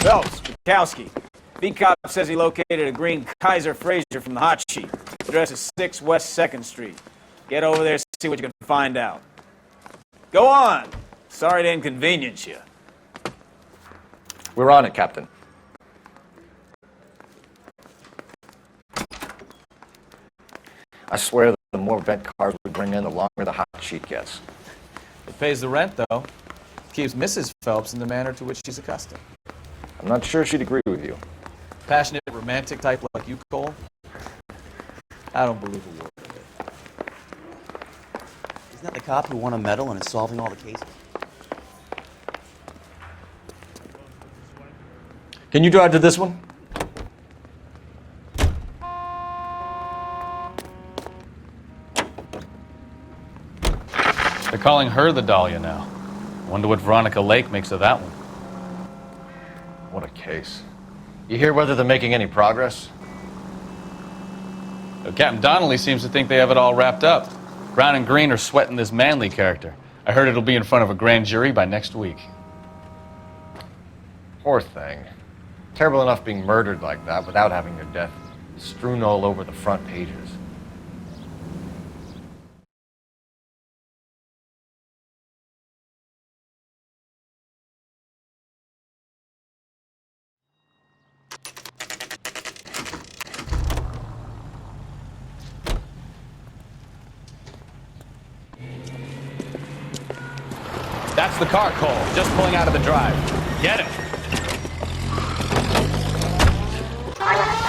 Phelps, Bukowski. B-Cop says he located a green Kaiser Frazer from the hot sheet. Address is 6 West 2nd Street. Get over there, see what you can find out. Go on. Sorry to inconvenience you. We're on it, Captain. I swear that the more vent cars we bring in, the longer the hot sheet gets. It pays the rent, though. Keeps Mrs. Phelps in the manner to which she's accustomed. I'm not sure she'd agree with you. Passionate, romantic type like you, Cole? I don't believe a word of it. Isn't that the cop who won a medal and is solving all the cases? Can you drive to this one? They're calling her the Dahlia now. Wonder what Veronica Lake makes of that one. What a case. You hear whether they're making any progress? Captain Donnelly seems to think they have it all wrapped up. Brown and Green are sweating this Manley character. I heard it'll be in front of a grand jury by next week. Poor thing. Terrible enough being murdered like that without having their death strewn all over the front pages. That's the car, Cole. Just pulling out of the drive. Get it.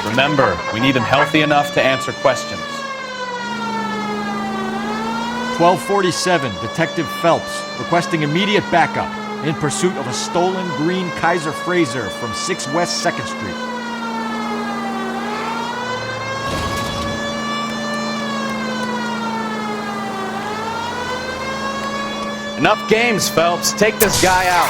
Remember, we need him healthy enough to answer questions. 1247, Detective Phelps, requesting immediate backup in pursuit of a stolen green Kaiser Frazer from 6 West 2nd Street. Enough games, Phelps. Take this guy out.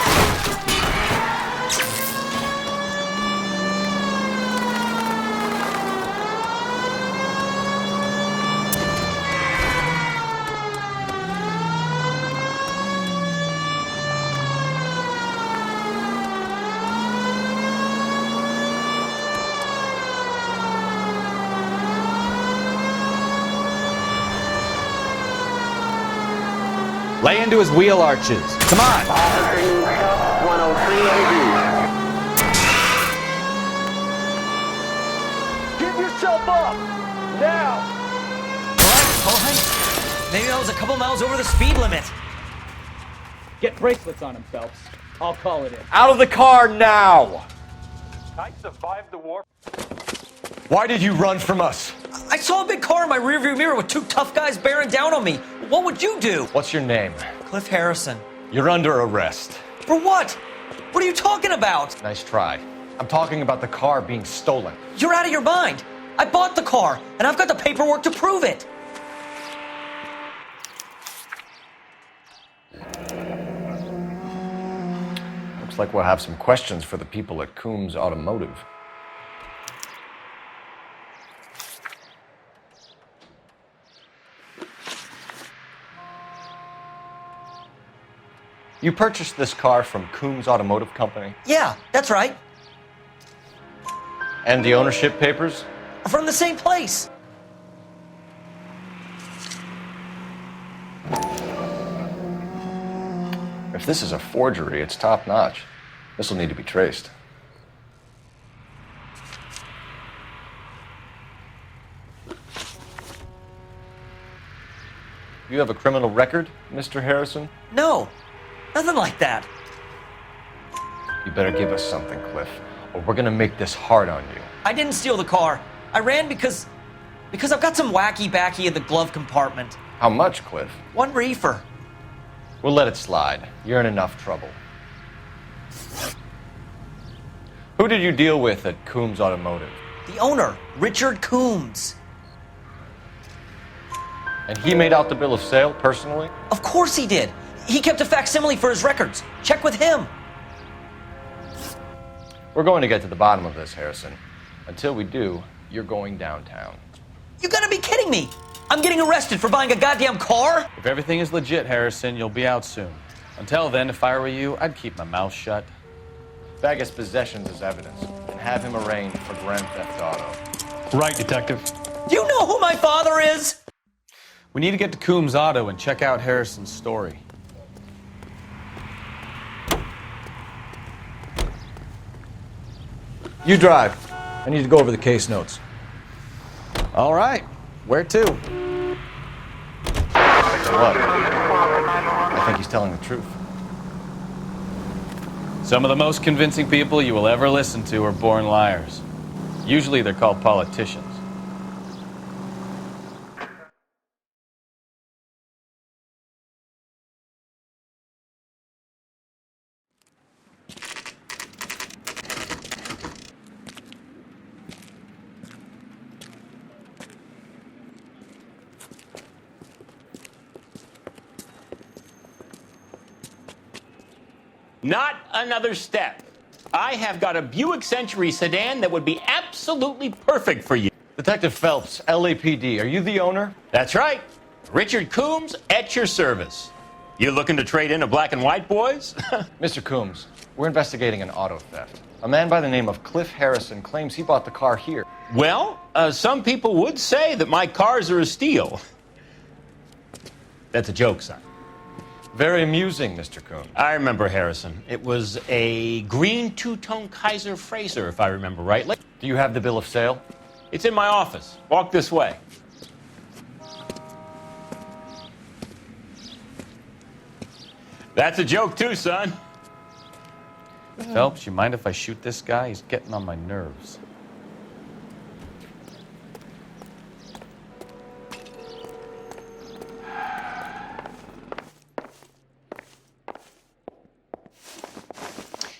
Lay into his wheel arches. Come on. 103 AD. Give yourself up! Now! All right. Maybe I was a couple miles over the speed limit. Get bracelets on him, Phelps. I'll call it in. Out of the car now! I survived the war. Why did you run from us? I saw a big car in my rearview mirror with 2 tough guys bearing down on me. What would you do? What's your name? Cliff Harrison. You're under arrest. For what? What are you talking about? Nice try. I'm talking about the car being stolen. You're out of your mind. I bought the car, and I've got the paperwork to prove it. Looks like we'll have some questions for the people at Coombs Automotive. You purchased this car from Coombs Automotive Company? Yeah, that's right. And the ownership papers? From the same place. If this is a forgery, it's top-notch. This will need to be traced. You have a criminal record, Mr. Harrison? No, nothing like that. You better give us something, Cliff, or we're gonna make this hard on you. I didn't steal the car. I ran because I've got some wacky backy in the glove compartment. How much, Cliff? 1 reefer. We'll let it slide. You're in enough trouble. Who did you deal with at Coombs Automotive? The owner, Richard Coombs. And he made out the bill of sale personally? Of course he did. He kept a facsimile for his records. Check with him. We're going to get to the bottom of this, Harrison. Until we do, you're going downtown. You gotta be kidding me. I'm getting arrested for buying a goddamn car? If everything is legit, Harrison, you'll be out soon. Until then, if I were you, I'd keep my mouth shut. Bag his possessions as evidence and have him arraigned for grand theft auto. Right, Detective. Do you know who my father is? We need to get to Coombs Auto and check out Harrison's story. You drive. I need to go over the case notes. All right. Where to? What? I think he's telling the truth. Some of the most convincing people you will ever listen to are born liars. Usually they're called politicians. Not another step. I have got a Buick Century sedan that would be absolutely perfect for you. Detective Phelps, LAPD, are you the owner? That's right. Richard Coombs at your service. You looking to trade in a black and white, boys? Mr. Coombs, we're investigating an auto theft. A man by the name of Cliff Harrison claims he bought the car here. Well, some people would say that my cars are a steal. That's a joke, son. Very amusing, Mr. Coombs. I remember Harrison. It was a green two-tone Kaiser Frazer, if I remember rightly. Do you have the bill of sale? It's in my office. Walk this way. That's a joke too, son. Phelps, you mind if I shoot this guy? He's getting on my nerves.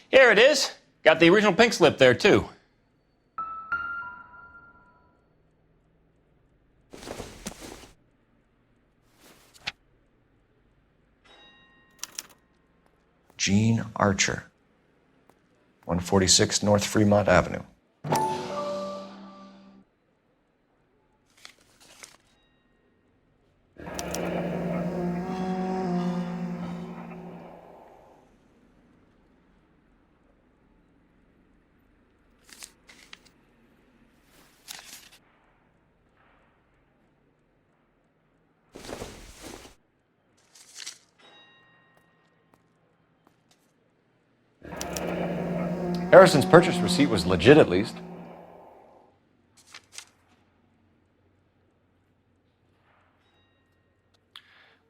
Here it is. Got the original pink slip there, too. Gene Archer, 146 North Fremont Avenue. Harrison's purchase receipt was legit, at least.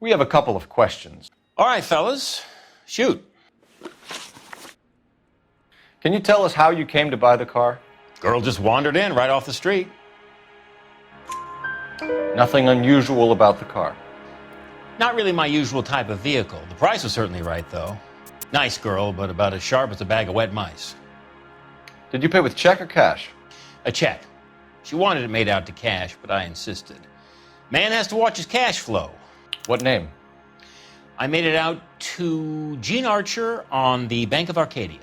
We have a couple of questions. All right, fellas. Shoot. Can you tell us how you came to buy the car? Girl just wandered in right off the street. Nothing unusual about the car. Not really my usual type of vehicle. The price was certainly right, though. Nice girl, but about as sharp as a bag of wet mice. Did you pay with check or cash? A check. She wanted it made out to cash, but I insisted. Man has to watch his cash flow. What name? I made it out to Gene Archer on the Bank of Arcadia.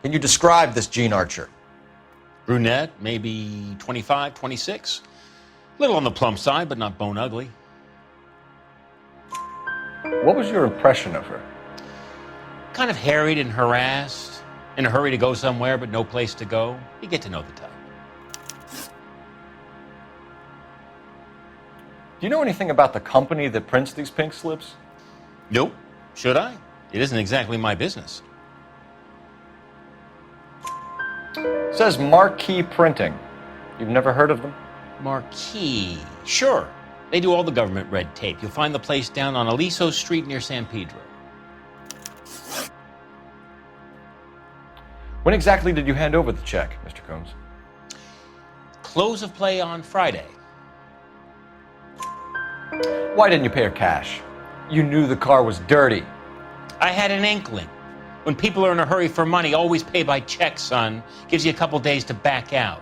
Can you describe this Gene Archer? Brunette, maybe 25, 26. Little on the plump side, but not bone ugly. What was your impression of her? Kind of harried and harassed, in a hurry to go somewhere, but no place to go. You get to know the type. Do you know anything about the company that prints these pink slips? Nope. Should I? It isn't exactly my business. It says Marquee Printing. You've never heard of them? Marquee. Sure. They do all the government red tape. You'll find the place down on Aliso Street near San Pedro. When exactly did you hand over the check, Mr. Coombs? Close of play on Friday. Why didn't you pay her cash? You knew the car was dirty. I had an inkling. When people are in a hurry for money, always pay by check, son. Gives you a couple days to back out.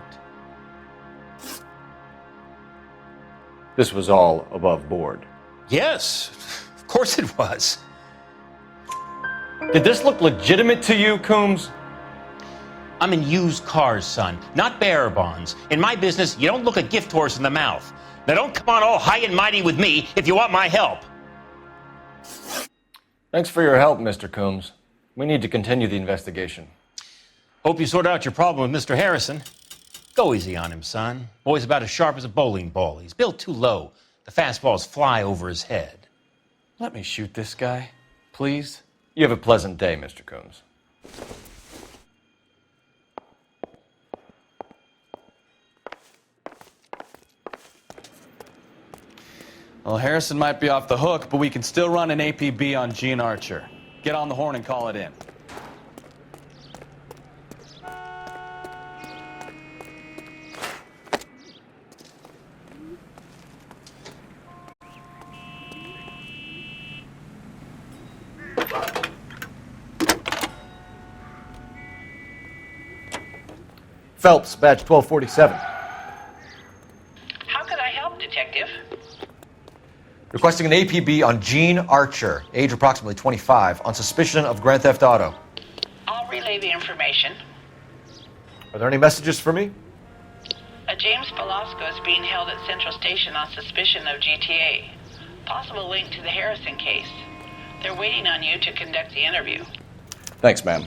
This was all above board. Yes, of course it was. Did this look legitimate to you, Coombs? I'm in used cars, son, not bearer bonds. In my business, you don't look a gift horse in the mouth. Now don't come on all high and mighty with me if you want my help. Thanks for your help, Mr. Coombs. We need to continue the investigation. Hope you sort out your problem with Mr. Harrison. Go easy on him, son. Boy's about as sharp as a bowling ball. He's built too low. The fastballs fly over his head. Let me shoot this guy, please. You have a pleasant day, Mr. Coombs. Well, Harrison might be off the hook, but we can still run an APB on Gene Archer. Get on the horn and call it in. Phelps, badge 1247. How could I help, Detective? Requesting an APB on Gene Archer, age approximately 25, on suspicion of Grand Theft Auto. I'll relay the information. Are there any messages for me? A James Velasco is being held at Central Station on suspicion of GTA. Possible link to the Harrison case. They're waiting on you to conduct the interview. Thanks, ma'am.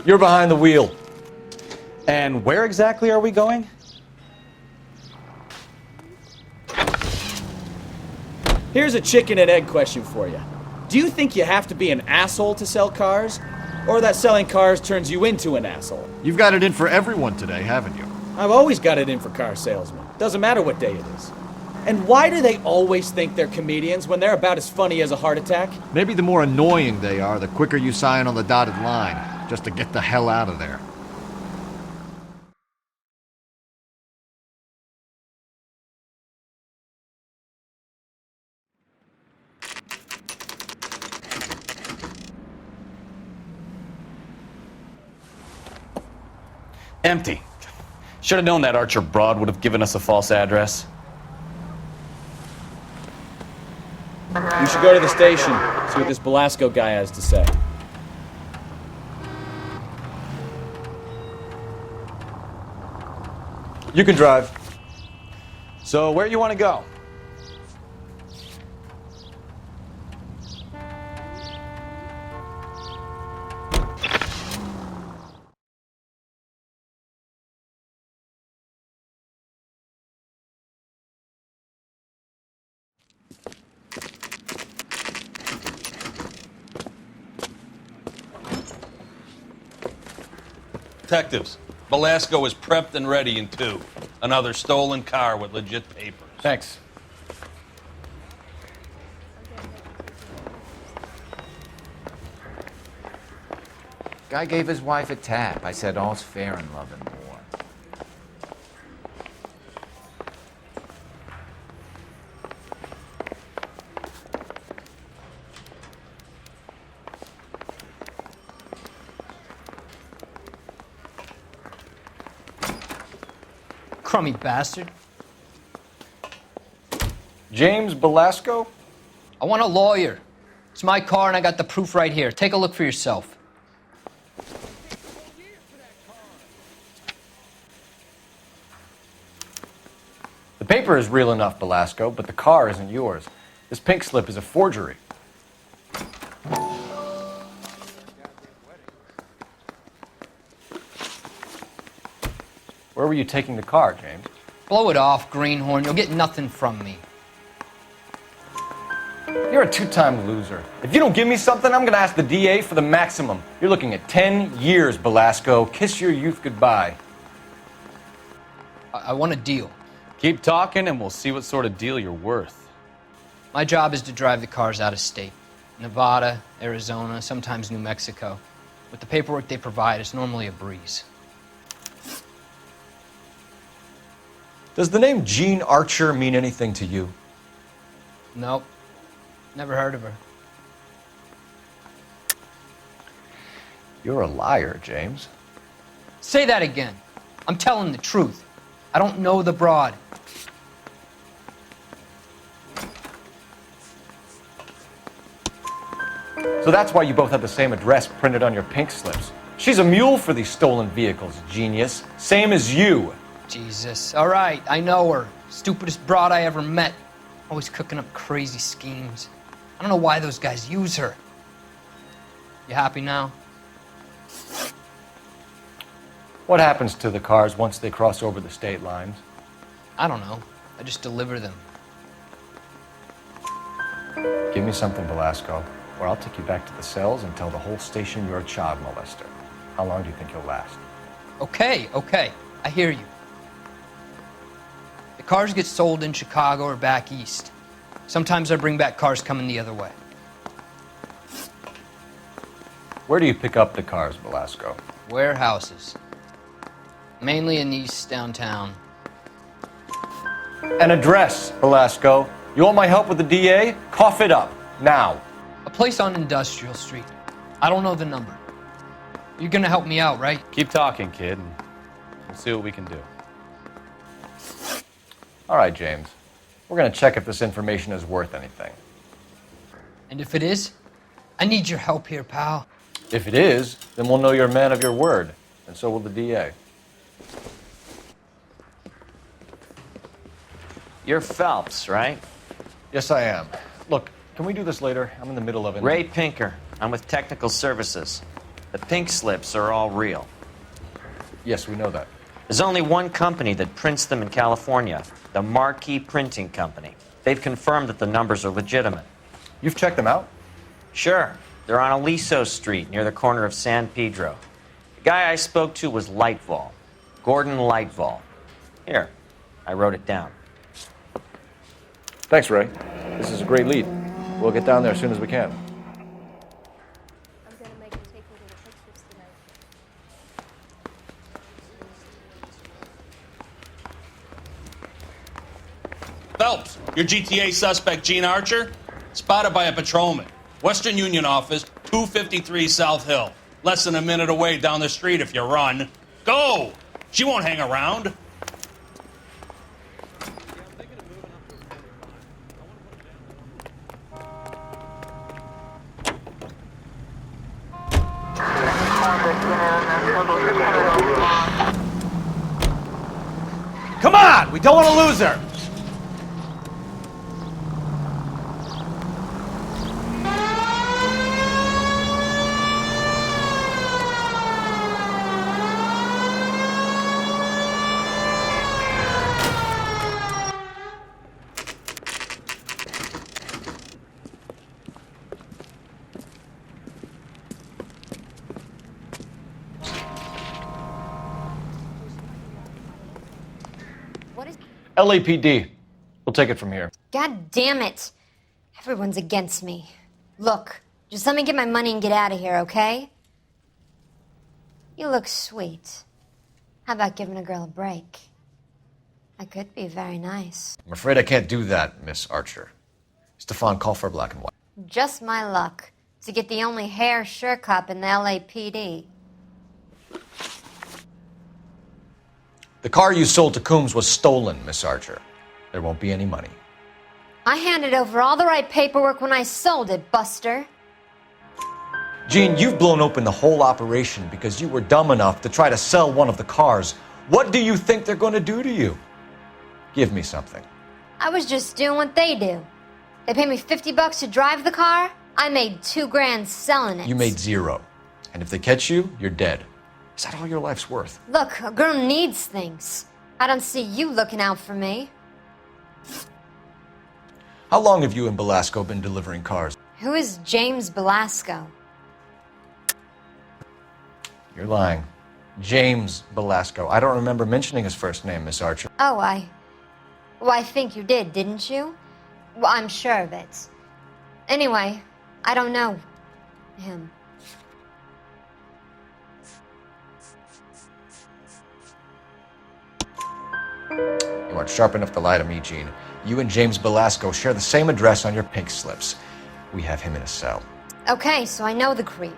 You're behind the wheel. And where exactly are we going? Here's a chicken and egg question for you. Do you think you have to be an asshole to sell cars? Or that selling cars turns you into an asshole? You've got it in for everyone today, haven't you? I've always got it in for car salesmen. Doesn't matter what day it is. And why do they always think they're comedians when they're about as funny as a heart attack? Maybe the more annoying they are, the quicker you sign on the dotted line, just to get the hell out of there. Empty. Should have known that Archer broad would have given us a false address. You should go to the station, see what this Velasco guy has to say. You can drive. So where you want to go? Detectives, Velasco is prepped and ready in 2. Another stolen car with legit papers. Thanks. Guy gave his wife a tap. I said all's fair in love and war. Crummy bastard. James Velasco? I want a lawyer. It's my car and I got the proof right here. Take a look for yourself. The paper is real enough, Velasco, but the car isn't yours. This pink slip is a forgery. Where were you taking the car, James? Blow it off, greenhorn. You'll get nothing from me. You're a 2-time loser. If you don't give me something, I'm gonna ask the DA for the maximum. You're looking at 10 years, Velasco. Kiss your youth goodbye. I want a deal. Keep talking and we'll see what sort of deal you're worth. My job is to drive the cars out of state. Nevada, Arizona, sometimes New Mexico. With the paperwork they provide, it's normally a breeze. Does the name Gene Archer mean anything to you? Nope. Never heard of her. You're a liar, James. Say that again. I'm telling the truth. I don't know the broad. So that's why you both have the same address printed on your pink slips. She's a mule for these stolen vehicles, genius. Same as you. Jesus. All right, I know her. Stupidest broad I ever met. Always cooking up crazy schemes. I don't know why those guys use her. You happy now? What happens to the cars once they cross over the state lines? I don't know. I just deliver them. Give me something, Velasco, or I'll take you back to the cells and tell the whole station you're a child molester. How long do you think you'll last? Okay. I hear you. The cars get sold in Chicago or back east. Sometimes I bring back cars coming the other way. Where do you pick up the cars, Velasco? Warehouses. Mainly in East downtown. An address, Velasco. You want my help with the DA? Cough it up, now. A place on Industrial Street. I don't know the number. You're gonna help me out, right? Keep talking, kid, and we'll see what we can do. All right, James. We're gonna check if this information is worth anything. And if it is, I need your help here, pal. If it is, then we'll know you're a man of your word, and so will the DA. You're Phelps, right? Yes, I am. Look, can we do this later? I'm in the middle of it. Ray Pinker. I'm with Technical Services. The pink slips are all real. Yes, we know that. There's only one company that prints them in California, the Marquee Printing Company. They've confirmed that the numbers are legitimate. You've checked them out? Sure. They're on Aliso Street, near the corner of San Pedro. The guy I spoke to was Lightval. Gordon Lightval. Here, I wrote it down. Thanks, Ray. This is a great lead. We'll get down there as soon as we can. I'm gonna make him take me to the pictures tonight. Phelps, your GTA suspect, Gene Archer, spotted by a patrolman. Western Union office, 253 South Hill. Less than a minute away down the street if you run. Go! She won't hang around. Come on! We don't want to lose her! LAPD. We'll take it from here. God damn it. Everyone's against me. Look, just let me get my money and get out of here, okay? You look sweet. How about giving a girl a break? I could be very nice. I'm afraid I can't do that, Miss Archer. Stefan, call for black and white. Just my luck to get the only hair sure cop in the LAPD. The car you sold to Coombs was stolen, Miss Archer. There won't be any money. I handed over all the right paperwork when I sold it, Buster. Gene, you've blown open the whole operation because you were dumb enough to try to sell one of the cars. What do you think they're going to do to you? Give me something. I was just doing what they do. They paid me $50 to drive the car. I made $2 grand selling it. You made $0. And if they catch you, you're dead. Is that all your life's worth? Look, a girl needs things. I don't see you looking out for me. How long have you and Belasco been delivering cars? Who is James Belasco? You're lying. James Belasco. I don't remember mentioning his first name, Miss Archer. Oh, I think you did, didn't you? Well, I'm sure of it. Anyway, I don't know him. You aren't sharp enough to lie to me, Gene. You and James Belasco share the same address on your pink slips. We have him in a cell. Okay, so I know the creep.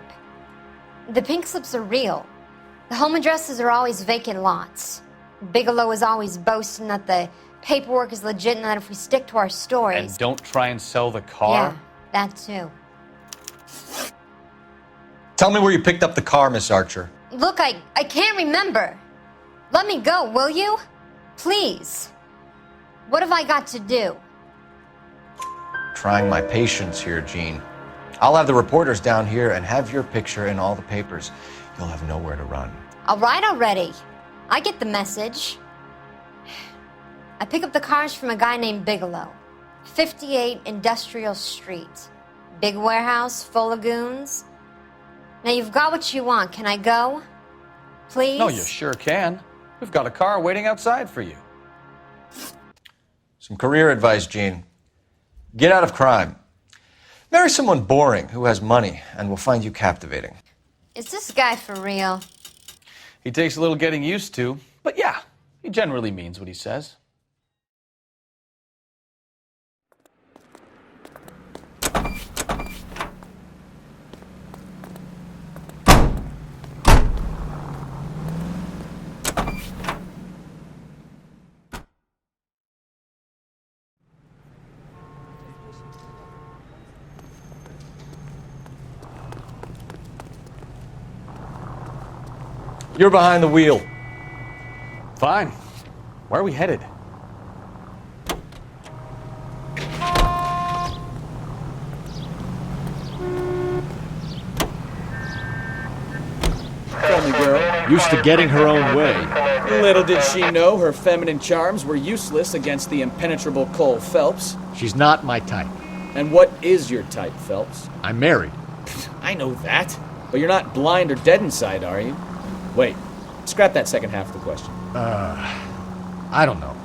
The pink slips are real. The home addresses are always vacant lots. Bigelow is always boasting that the paperwork is legit and that if we stick to our stories... And don't try and sell the car? Yeah, that too. Tell me where you picked up the car, Miss Archer. Look, I can't remember. Let me go, will you? Please. What have I got to do? Trying my patience here, Jean. I'll have the reporters down here and have your picture in all the papers. You'll have nowhere to run. All right already. I get the message. I pick up the cars from a guy named Bigelow. 58 Industrial Street. Big warehouse full of goons. Now you've got what you want. Can I go? Please? No, you sure can. We've got a car waiting outside for you. Some career advice, Jean. Get out of crime. Marry someone boring who has money and will find you captivating. Is this guy for real? He takes a little getting used to, but yeah, he generally means what he says. You're behind the wheel. Fine. Where are we headed? Friendly girl, used to getting her own way. Little did she know her feminine charms were useless against the impenetrable Cole Phelps. She's not my type. And what is your type, Phelps? I'm married. I know that, but you're not blind or dead inside, are you? Wait, scrap that second half of the question. I don't know.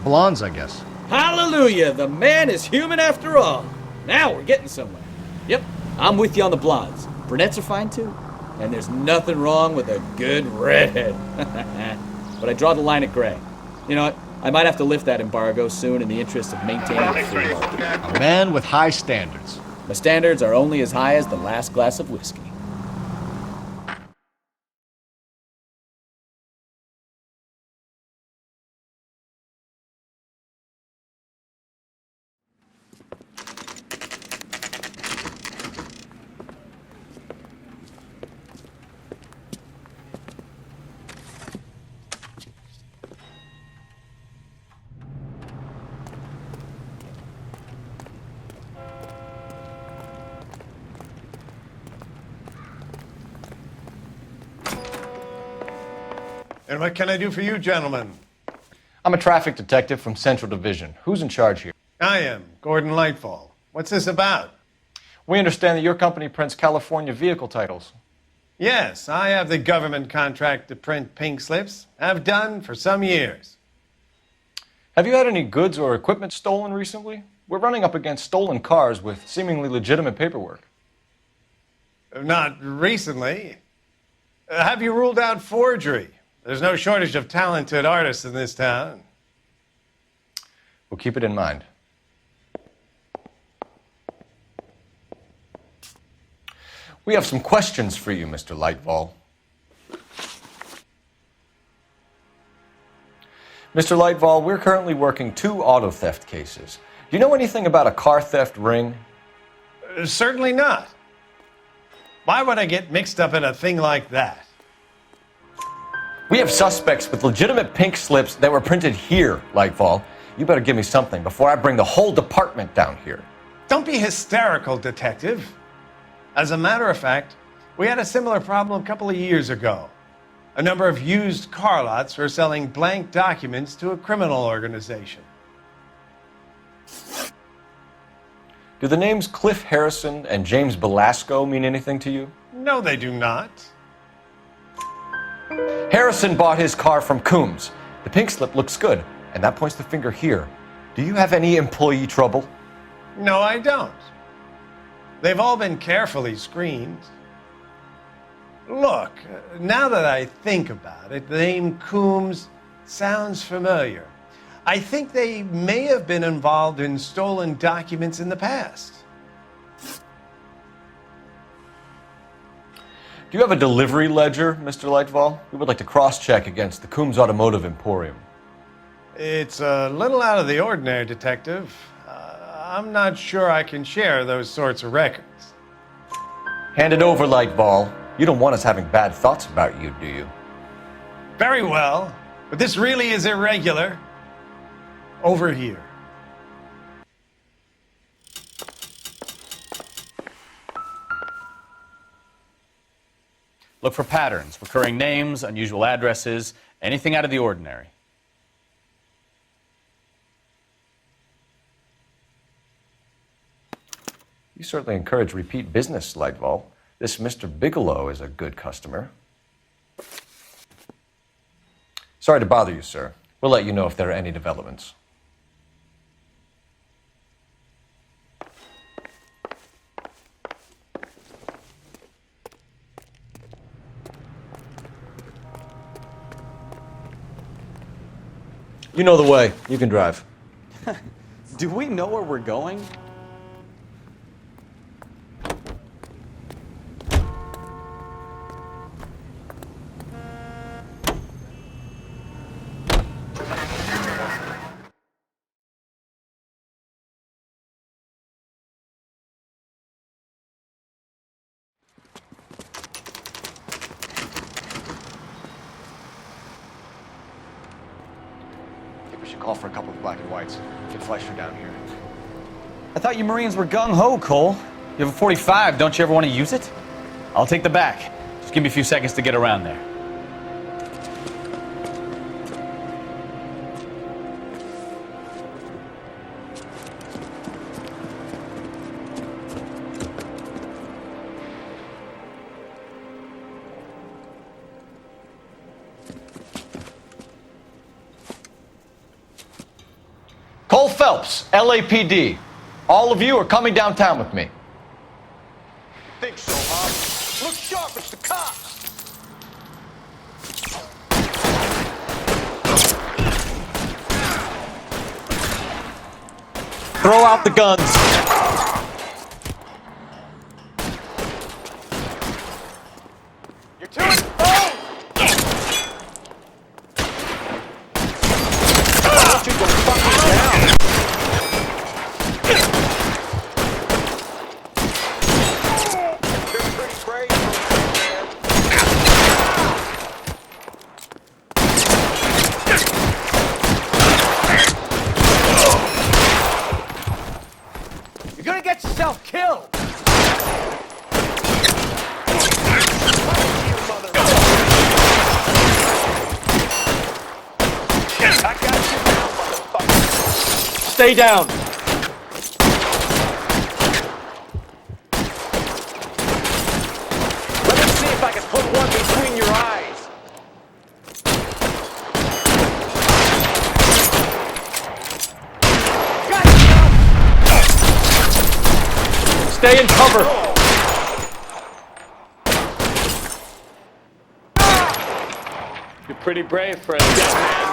Blondes, I guess. Hallelujah! The man is human after all. Now we're getting somewhere. Yep, I'm with you on the blondes. Brunettes are fine too. And there's nothing wrong with a good redhead. But I draw the line at gray. You know what? I might have to lift that embargo soon in the interest of maintaining the free market. A man with high standards. My standards are only as high as the last glass of whiskey. And what can I do for you, gentlemen? I'm a traffic detective from Central Division. Who's in charge here? I am, Gordon Lightfall. What's this about? We understand that your company prints California vehicle titles. Yes, I have the government contract to print pink slips. Have done for some years. Have you had any goods or equipment stolen recently? We're running up against stolen cars with seemingly legitimate paperwork. Not recently. Have you ruled out forgery? There's no shortage of talented artists in this town. We'll keep it in mind. We have some questions for you, Mr. Lightfall. Mr. Lightfall, we're currently working 2 auto theft cases. Do you know anything about a car theft ring? Certainly not. Why would I get mixed up in a thing like that? We have suspects with legitimate pink slips that were printed here, Lightfall. You better give me something before I bring the whole department down here. Don't be hysterical, Detective. As a matter of fact, we had a similar problem a couple of years ago. A number of used car lots were selling blank documents to a criminal organization. Do the names Cliff Harrison and James Belasco mean anything to you? No, they do not. Harrison bought his car from Coombs. The pink slip looks good, and that points the finger here. Do you have any employee trouble? No, I don't. They've all been carefully screened. Look, now that I think about it, the name Coombs sounds familiar. I think they may have been involved in stolen documents in the past. Do you have a delivery ledger, Mr. Lightfall? We would like to cross-check against the Coombs Automotive Emporium. It's a little out of the ordinary, Detective. I'm not sure I can share those sorts of records. Hand it over, Lightball. You don't want us having bad thoughts about you, do you? Very well, but this really is irregular. Over here. Look for patterns, recurring names, unusual addresses, anything out of the ordinary. You certainly encourage repeat business, Lightball. This Mr. Bigelow is a good customer. Sorry to bother you, sir. We'll let you know if there are any developments. You know the way. You can drive. Do we know where we're going? Call for a couple of black and whites. Get Fleischer down here. I thought you Marines were gung-ho, Cole. You have a 45, don't you ever want to use it? I'll take the back. Just give me a few seconds to get around there. Cole Phelps, LAPD. All of you are coming downtown with me. Think so, huh? Look sharp, it's the cops! Throw out the guns. You're too exposed! Why don't you go fucking down? You're pretty crazy, man. You're gonna get yourself killed! I got you now, motherfucker. Stay down. Let me see if I can put one between your eyes. Stay in cover. You're pretty brave for a dead man.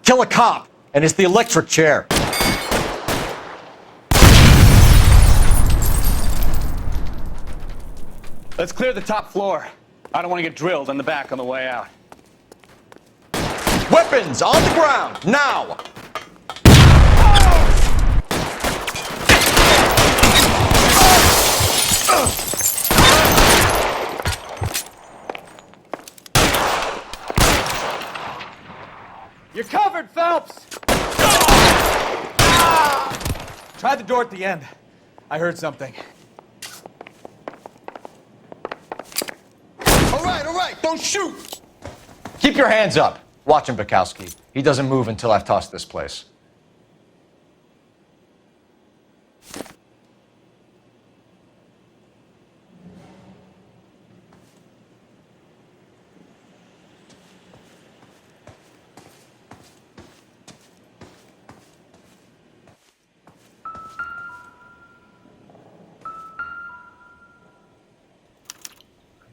Kill a cop, and it's the electric chair. Let's clear the top floor. I don't want to get drilled in the back on the way out. Weapons on the ground, now! You're covered, Phelps! Try the door at the end. I heard something. All right, don't shoot! Keep your hands up. Watch him, Bukowski. He doesn't move until I've tossed this place.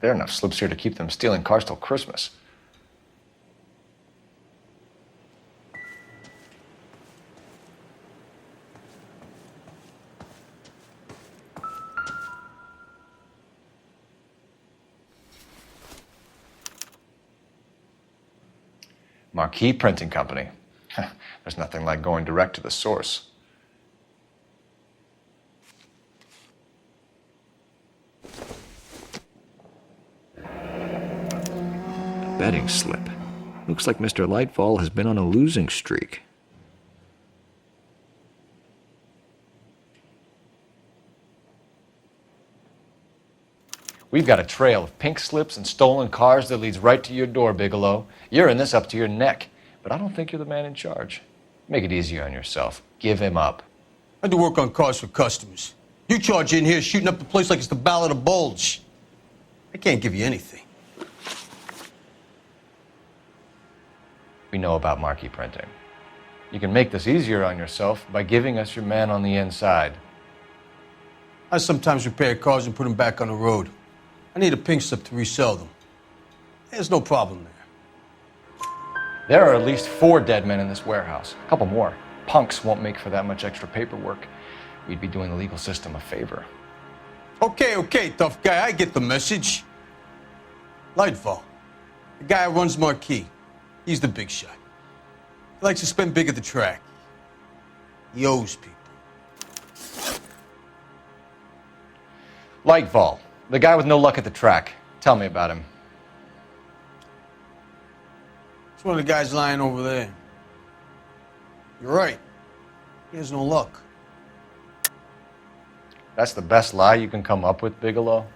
There are enough slips here to keep them stealing cars till Christmas. Marquee Printing Company. There's nothing like going direct to the source. Betting slip. Looks like Mr. Lightfall has been on a losing streak. We've got a trail of pink slips and stolen cars that leads right to your door, Bigelow. You're in this up to your neck, but I don't think you're the man in charge. Make it easier on yourself. Give him up. I do work on cars for customers. You charge in here shooting up the place like it's the Ballad of Bulge. I can't give you anything. We know about Marquee Printing. You can make this easier on yourself by giving us your man on the inside. I sometimes repair cars and put them back on the road. I need a pink slip to resell them. There's no problem there. There are at least 4 dead men in this warehouse. A couple more. Punks won't make for that much extra paperwork. We'd be doing the legal system a favor. Okay, tough guy, I get the message. Lightfall, the guy who runs Marquee. He's the big shot. He likes to spend big at the track. He owes people. Lightfall, the guy with no luck at the track. Tell me about him. It's one of the guys lying over there. You're right. He has no luck. That's the best lie you can come up with, Bigelow?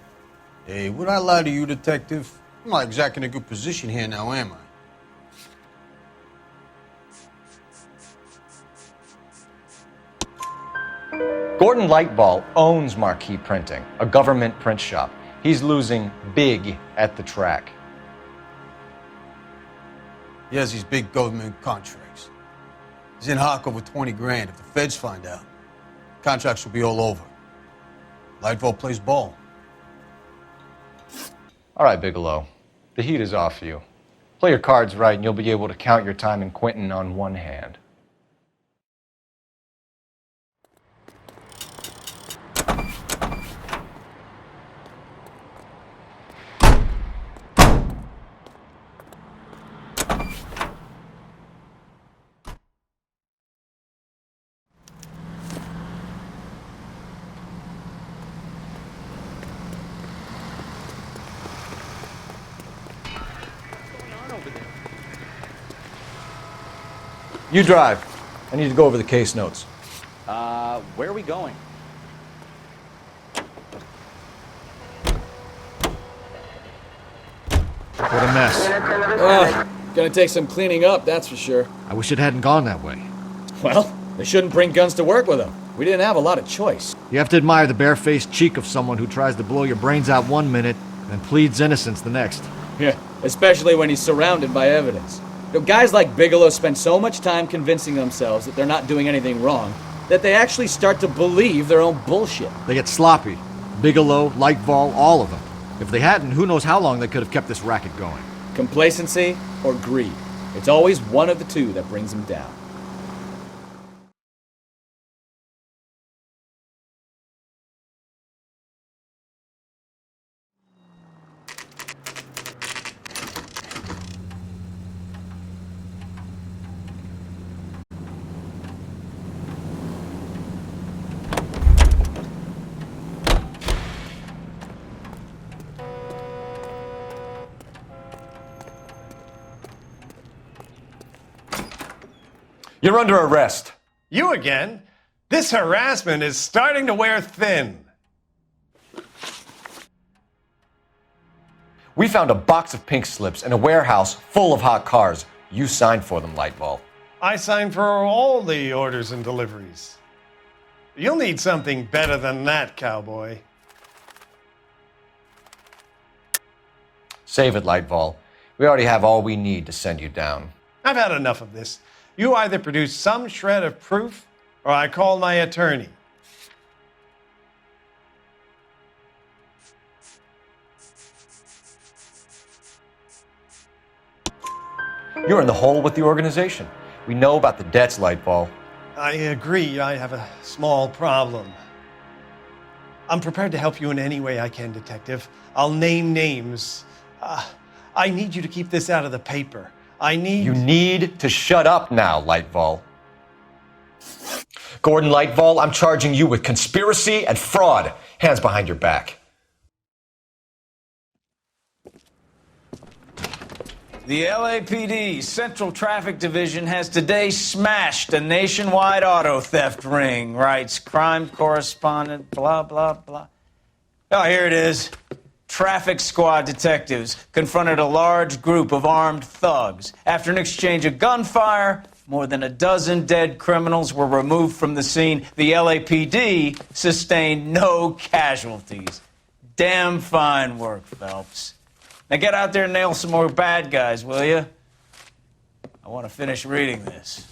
Hey, would I lie to you, detective? I'm not exactly in a good position here now, am I? Gordon Lightfall owns Marquee Printing, a government print shop. He's losing big at the track. He has these big government contracts. He's in hock over 20 grand. If the feds find out, contracts will be all over. Lightfall plays ball. All right, Bigelow. The heat is off you. Play your cards right and you'll be able to count your time in Quentin on one hand. You drive. I need to go over the case notes. Where are we going? What a mess. Gonna take some cleaning up, that's for sure. I wish it hadn't gone that way. Well, they shouldn't bring guns to work with them. We didn't have a lot of choice. You have to admire the barefaced cheek of someone who tries to blow your brains out one minute and pleads innocence the next. Yeah, especially when he's surrounded by evidence. You know, guys like Bigelow spend so much time convincing themselves that they're not doing anything wrong that they actually start to believe their own bullshit. They get sloppy. Bigelow, Lightfall, all of them. If they hadn't, who knows how long they could have kept this racket going. Complacency or greed. It's always one of the two that brings them down. You're under arrest. You again? This harassment is starting to wear thin. We found a box of pink slips in a warehouse full of hot cars. You signed for them, Lightfall. I signed for all the orders and deliveries. You'll need something better than that, cowboy. Save it, Lightfall. We already have all we need to send you down. I've had enough of this. You either produce some shred of proof, or I call my attorney. You're in the hole with the organization. We know about the debts, Lightfall. I agree. I have a small problem. I'm prepared to help you in any way I can, Detective. I'll name names. I need you to keep this out of the paper. You need to shut up now, Lightval. Gordon Lightval, I'm charging you with conspiracy and fraud. Hands behind your back. The LAPD Central Traffic Division has today smashed a nationwide auto theft ring, writes crime correspondent, blah, blah, blah. Oh, here it is. Traffic squad detectives confronted a large group of armed thugs. After an exchange of gunfire, more than a dozen dead criminals were removed from the scene. The LAPD sustained no casualties. Damn fine work, Phelps. Now get out there and nail some more bad guys, will you? I want to finish reading this.